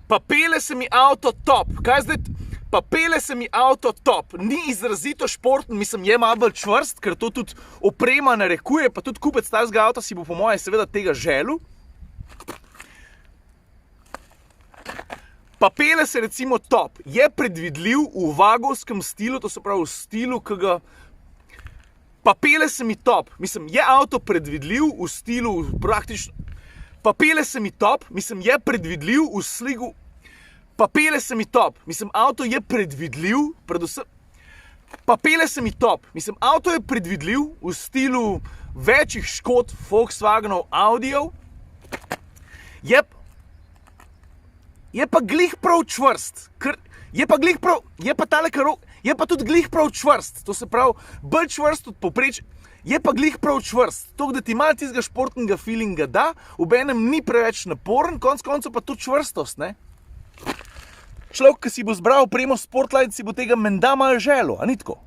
Pa pele se mi avto top. Kaj zdaj? Pa pele se mi avto top. Ni izrazito športen, mislim, je malo bolj čvrst, ker to tudi oprema narekuje, pa tudi kupec takega avta si bo po moje seveda tega želel. Pa pele se recimo top. Je predvidljiv v vagovskem stilu, to se pravi v stilu, ki ga... Pa pele se mi top. Mislim, je avto predvidljiv v stilu praktično... Pa pele se mi top, mislim, je predvidljiv v sligu. Pa pele se mi top, mislim, avto je predvidljiv, predvsem. Pa pele se mi top, mislim, avto je predvidljiv v stilu večjih Škod, Volkswagenov, Audijev. Je pa glih prav čvrst, je pa tudi glih prav čvrst, to se pravi, bolj čvrst od povprečja. Je pa glih prav čvrst, toliko, da ti malo tistega športnega feelinga da, obenem ni preveč naporen, konec koncev pa tudi čvrstost, ne? Človek, ki si bo zbral opremo Sportline, si bo tega menda malo želel, a ni tako?